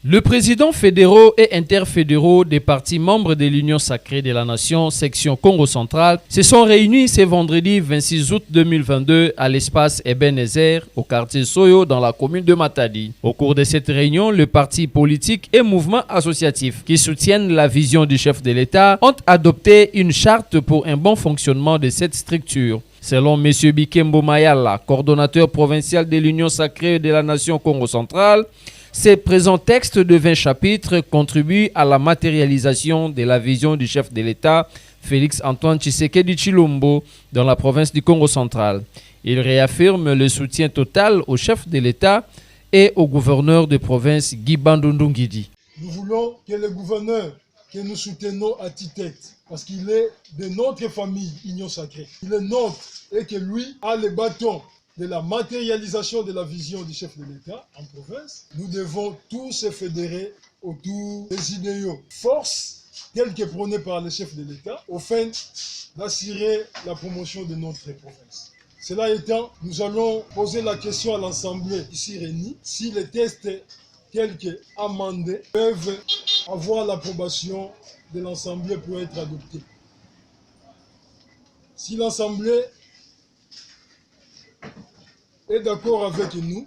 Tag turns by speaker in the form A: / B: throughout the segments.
A: Le président fédéraux et interfédéraux des partis membres de l'Union sacrée de la Nation, section Congo central, se sont réunis ce vendredi 26 août 2022 à l'espace Ebenezer, au quartier Soyo, dans la commune de Matadi. Au cours de cette réunion, le parti politique et mouvement associatif qui soutiennent la vision du chef de l'État ont adopté une charte pour un bon fonctionnement de cette structure. Selon M. Bikembo Mayala, coordonnateur provincial de l'Union sacrée de la Nation Congo centrale, ce présent texte de 20 chapitres contribue à la matérialisation de la vision du chef de l'État, Félix Antoine Tshisekedi Tshilombo, dans la province du Congo central. Il réaffirme le soutien total au chef de l'État et au gouverneur de province Guy Bandundu Nguidi.
B: Nous voulons que le gouverneur que nous soutenons à tête, parce qu'il est de notre famille Union sacrée, il est nôtre et que lui a le bâton de la matérialisation de la vision du chef de l'État en province. Nous devons tous se fédérer autour des idéaux force tels que prônés par le chef de l'État afin d'assurer la promotion de notre province. Cela étant, nous allons poser la question à l'Assemblée ici réunie si les tests tels qu'amendés peuvent avoir l'approbation de l'Assemblée pour être adoptés. Si l'Assemblée est d'accord avec nous,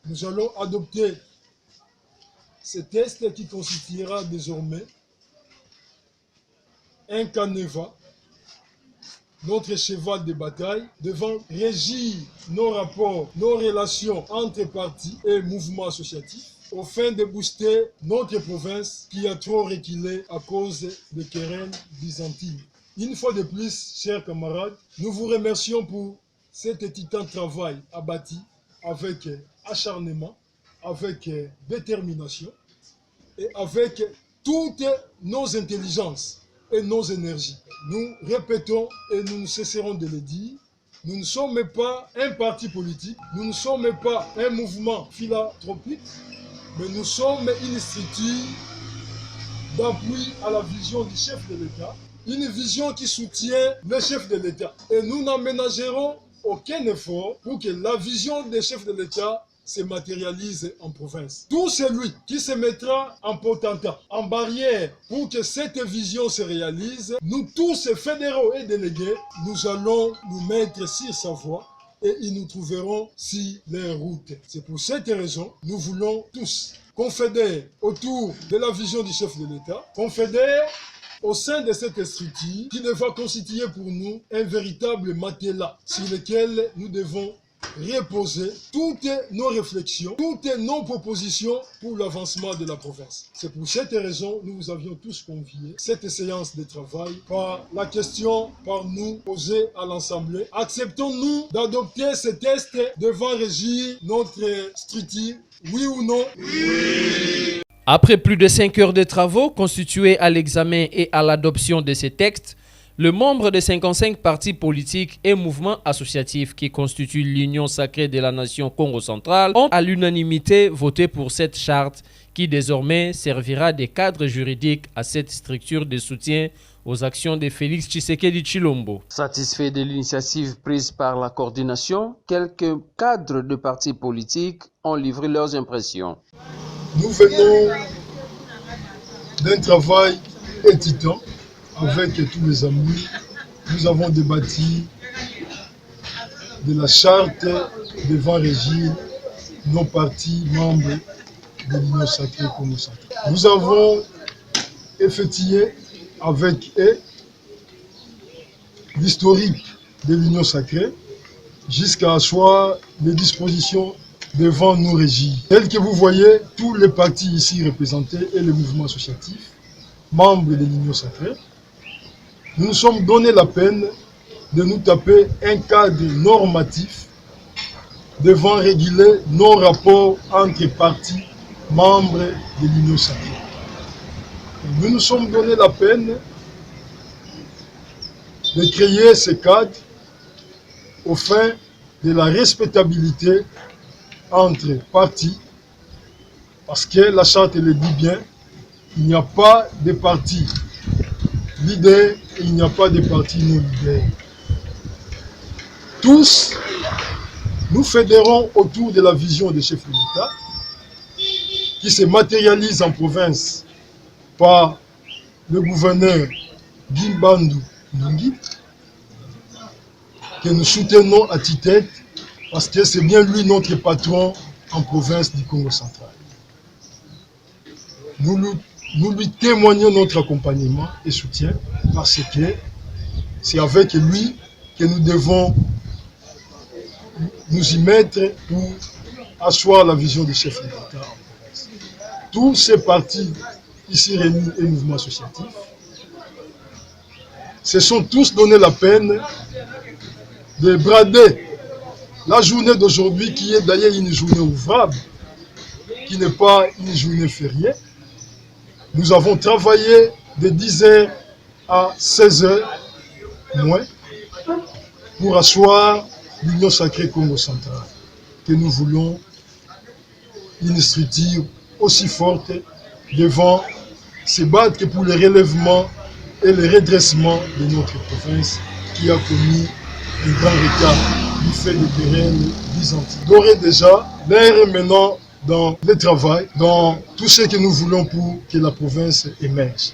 B: nous allons adopter ce test qui constituera désormais un canevas, notre cheval de bataille, devant régir nos rapports, nos relations entre partis et mouvements associatifs, afin de booster notre province qui a trop reculé à cause des querelles byzantines. Une fois de plus, chers camarades, nous vous remercions pour cet titan travail abattu avec acharnement, avec détermination et avec toutes nos intelligences et nos énergies. Nous répétons et nous ne cesserons de le dire, nous ne sommes pas un parti politique, nous ne sommes pas un mouvement philanthropique, mais nous sommes une structure d'appui à la vision du chef de l'État, une vision qui soutient le chef de l'État. Et nous n'aménagerons aucun effort pour que la vision des chefs de l'État se matérialise en province. Tout celui qui se mettra en potentat, en barrière pour que cette vision se réalise, nous tous fédéraux et délégués, nous allons nous mettre sur sa voie et ils nous trouveront sur leur route. C'est pour cette raison, nous voulons tous confédérer autour de la vision du chef de l'État, confédérer au sein de cette structure qui devra constituer pour nous un véritable matelas sur lequel nous devons reposer toutes nos réflexions, toutes nos propositions pour l'avancement de la province. C'est pour cette raison que nous vous avions tous conviés cette séance de travail par la question par nous posée à l'Assemblée. Acceptons-nous d'adopter ce test devant régir notre structure, oui ou non?
A: Oui. Après plus de 5 heures de travaux constitués à l'examen et à l'adoption de ces textes, le membre des 55 partis politiques et mouvements associatifs qui constituent l'Union sacrée de la Nation Congo centrale ont à l'unanimité voté pour cette charte qui désormais servira de cadre juridique à cette structure de soutien aux actions de Félix Tshisekedi Tshilombo. Satisfait de l'initiative prise par la coordination, quelques cadres de partis politiques ont livré leurs impressions.
B: Nous venons d'un travail titan avec tous les amis. Nous avons débattu de la charte devant régir nos partis membres de l'Union sacrée Congo central. Nous avons effectué avec eux l'historique de l'Union sacrée jusqu'à asseoir les dispositions devant nous régir. Tel que vous voyez, tous les partis ici représentés et les mouvements associatifs, membres de l'Union sacrée, nous nous sommes donné la peine de nous taper un cadre normatif devant réguler nos rapports entre partis membres de l'Union sacrée. Nous nous sommes donné la peine de créer ce cadre au fin de la respectabilité entre partis, parce que la charte le dit bien, il n'y a pas de parti leader et il n'y a pas de parti non leader. Tous, nous fédérons autour de la vision des chefs de l'État qui se matérialise en province par le gouverneur Guimbandou Nungi, que nous soutenons à tue-tête parce que c'est bien lui notre patron en province du Congo central. Nous lui témoignons notre accompagnement et soutien parce que c'est avec lui que nous devons nous y mettre pour asseoir la vision du chef de l'État en province. Tous ces partis ici réunis et mouvements associatifs se sont tous donné la peine de brader la journée d'aujourd'hui, qui est d'ailleurs une journée ouvrable, qui n'est pas une journée fériée. Nous avons travaillé de 10h à 16h moins pour asseoir l'Union sacrée Congo central, que nous voulons une structure aussi forte devant se battre que pour le relèvement et le redressement de notre province qui a commis un grand retard du fait des périls byzantins. D'ores déjà, l'heure est maintenant dans le travail, dans tout ce que nous voulons pour que la province émerge.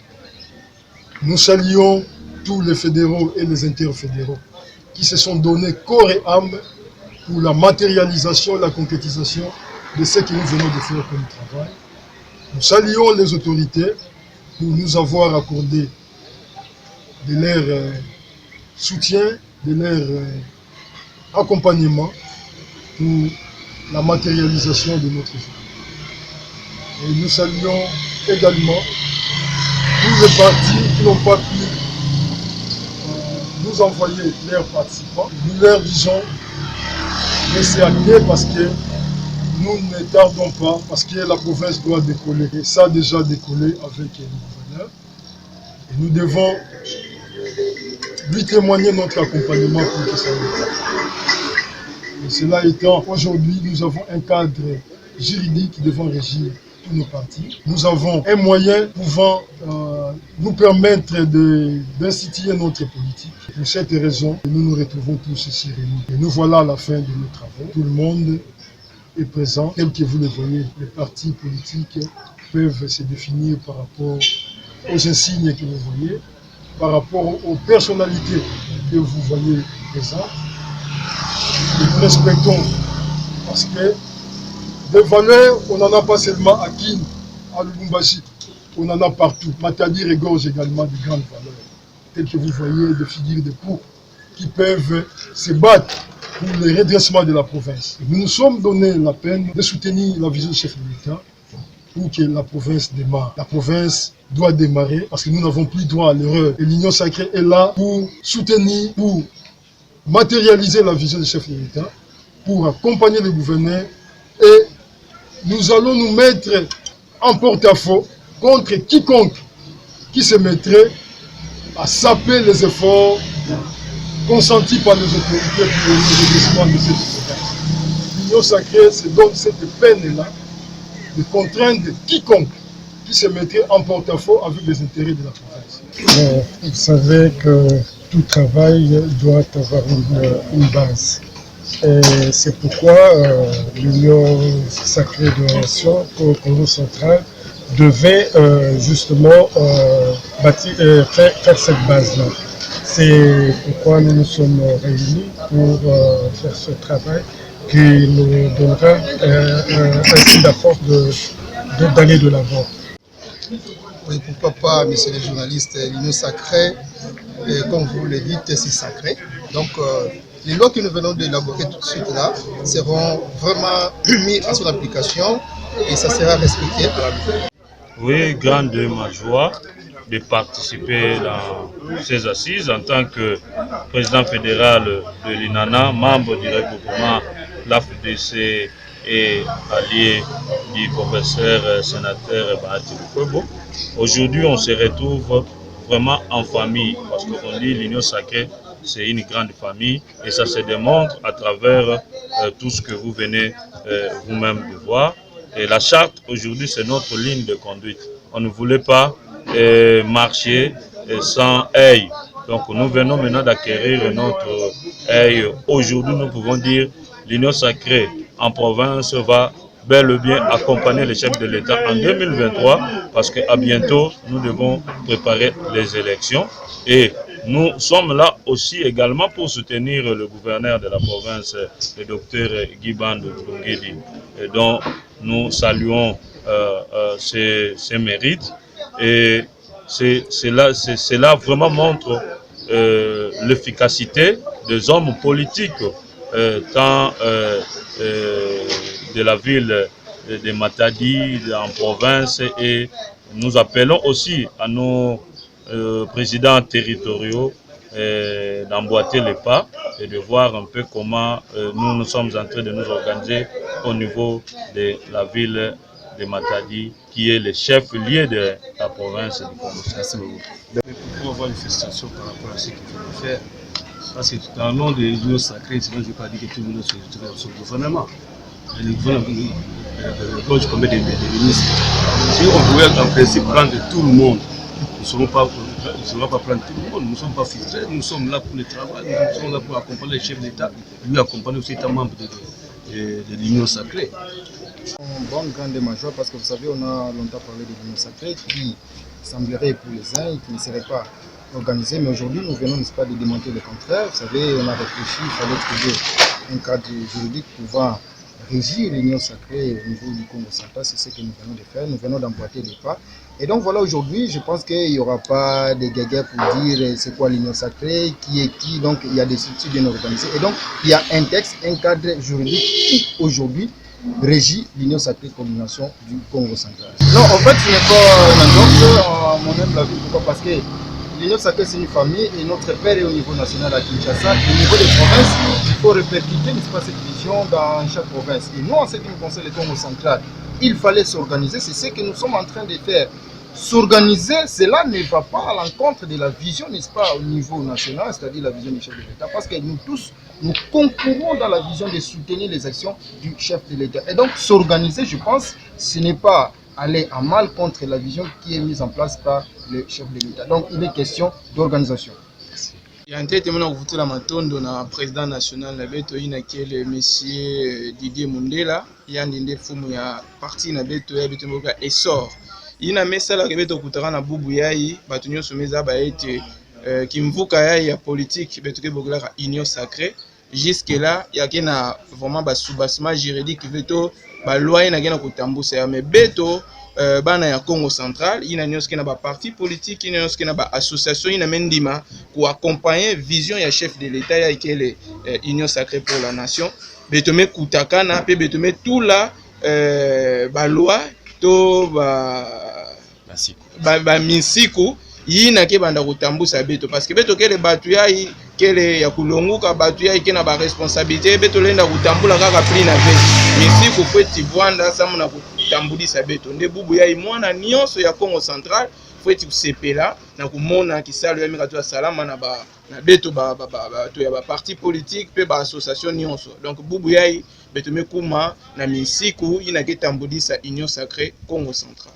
B: Nous saluons tous les fédéraux et les interfédéraux qui se sont donnés corps et âme pour la matérialisation et la concrétisation de ce que nous venons de faire comme travail. Nous saluons les autorités pour nous avoir accordé de leur soutien, de leur accompagnement pour la matérialisation de notre vie. Et nous saluons également tous les partis qui n'ont pas pu nous envoyer leurs participants. Nous leur disons de se hâter parce que nous ne tardons pas, parce que la province doit décoller. Et ça a déjà décollé avec le gouverneur. Et nous devons lui témoigner notre accompagnement pour que ça aille. Et cela étant, aujourd'hui, nous avons un cadre juridique devant régir tous nos partis. Nous avons un moyen pouvant nous permettre d'instituer notre politique. Pour cette raison, nous nous retrouvons tous ici réunis. Et nous voilà à la fin de nos travaux. Tout le monde est présent, tel que vous le voyez. Les partis politiques peuvent se définir par rapport aux insignes que vous voyez, par rapport aux personnalités que vous voyez présentes. Et nous respectons parce que des valeurs, on n'en a pas seulement à Kin, à Lubumbashi, on en a partout. Matadi regorge également de grandes valeurs, telles que vous voyez des figures de proue qui peuvent se battre pour le redressement de la province. Et nous nous sommes donné la peine de soutenir la vision du chef de l'État pour que la province démarre. La province doit démarrer parce que nous n'avons plus droit à l'erreur. Et l'Union sacrée est là pour soutenir, pour matérialiser la vision du chef de l'État, pour accompagner le gouverneur, et nous allons nous mettre en porte-à-faux contre quiconque qui se mettrait à saper les efforts consentis par les autorités pour le redressement de cette province. L'Union sacrée se donne cette peine-là de contraindre quiconque qui se mettrait en porte-à-faux avec les intérêts de la province.
C: Vous savez que tout travail doit avoir une base. Et c'est pourquoi l'Union sacrée de Nation au Congo central devait justement faire cette base-là. C'est pourquoi nous nous sommes réunis pour faire ce travail qui nous donnera un signe de force d'aller de l'avant.
D: Oui, pourquoi pas, messieurs les journalistes, l'Union sacrée, comme vous le dites, c'est sacré. Donc, les lois que nous venons d'élaborer tout de suite là seront vraiment mises à son application et ça sera respecté.
E: Oui, grande ma joie de participer dans ces assises en tant que président fédéral de l'INANA, membre du regroupement l'AFDC et allié du professeur sénateur Bahati Lukwebo. Aujourd'hui, on se retrouve vraiment en famille parce qu'on dit l'Union sacrée, c'est une grande famille et ça se démontre à travers tout ce que vous venez vous-même de voir. Et la charte, aujourd'hui, c'est notre ligne de conduite. On ne voulait pas marcher sans œil. Donc, nous venons maintenant d'acquérir notre œil. Aujourd'hui, nous pouvons dire l'Union sacrée en province va bel et bien accompagner les chefs de l'État en 2023 parce qu'à bientôt, nous devons préparer les élections et nous sommes là aussi également pour soutenir le gouverneur de la province, le docteur Guy Bandou-Ngedi, dont nous saluons ses mérites. Et cela vraiment montre l'efficacité des hommes politiques, tant de la ville de Matadi, en province, et nous appelons aussi à nos présidents territoriaux d'emboîter les pas et de voir un peu comment nous sommes en train de nous organiser au niveau de la ville de Matadi, qui est le chef-lieu de la province du Congo.
F: Merci beaucoup. Pour avoir une félicitation par rapport à ce qu'il faut faire, parce que dans le nom de l'Union sacrée, sinon je ne vais pas dire que tout le monde se retrouve sur le gouvernement. Le gouvernement je combien de ministres. Si on pouvait en principe prendre tout le monde, nous ne serons pas prendre tout le monde, nous ne sommes pas filtrés, nous sommes là pour le travail, nous sommes là pour accompagner le chef d'État, lui accompagner aussi les membres de l'Union sacrée.
D: Une bonne grande major parce que vous savez, on a longtemps parlé de l'Union sacrée qui semblerait pour les uns et qui ne serait pas organisée, mais aujourd'hui nous venons, n'est-ce pas, de démontrer le contraire. Vous savez, on a réfléchi, il fallait trouver un cadre juridique pouvant régir l'Union sacrée au niveau du Congo central, c'est ce que nous venons de faire, nous venons d'emboîter les pas. Et donc voilà, aujourd'hui, je pense qu'il n'y aura pas de guéguerre pour dire c'est quoi l'Union sacrée, qui est qui, donc il y a des structures bien organisées. Et donc il y a un texte, un cadre juridique qui aujourd'hui régit l'Union sacrée coordination du Congo central. Non, en fait, ce n'est pas un exemple, mon humble avis, pourquoi? Parce que l'Union sacrée, c'est une famille et notre père est au niveau national à Kinshasa. Au niveau des provinces, il faut répercuter, n'est-ce pas, cette vision dans chaque province. Et nous, en ce qui nous concerne le Congo central, il fallait s'organiser, c'est ce que nous sommes en train de faire. S'organiser, cela ne va pas à l'encontre de la vision, n'est-ce pas, au niveau national, c'est-à-dire la vision du chef de l'État, parce que nous tous, nous concourons dans la vision de soutenir les actions du chef de l'État. Et donc, s'organiser, je pense, ce n'est pas aller à mal contre la vision qui est mise en place par le chef de l'État. Donc, il est question d'organisation.
G: Il y a un tête de la matondo na président national na beto ina le monsieur Didier Mundela, il y a un fumu ya parti na beto ya beto moka essor. Ina mesala ke beto kutara na bubu yayi batu nyonso meza ba ete kimvuka yayi ya politique beto ke bogla union sacrée. Jusque là, il y a kena vraiment ba soubassement juridique beto ba loi ina kena kutambusa ya me beto bana ya Congo central, ina nyonso kena ba parti politique, ina nyonso kena ba association ina mendima pour accompagner vision ya chef de l'État ya ikele union sacrée pour la nation. Beto me kutakana pe beto me tout là ba loi to ba misiku yina ke banda kutambusa beto parce que beto kele batu yayi kele ya kulonguka batu yayi kena ba responsabilité beto lenda kutambula kaka pli na beto misiku kweti vwanda samu na kutambulisa beto nde bubu yayi mwana nyonso ya Congo central kweti kusepela na kumona kisalo ya mikato ya salama na ba na beto ba to ya ba parti politique pe ba association nyonso donc bubu yayi beto mekuma na misiku ina ke tambulisa union sacrée Congo central.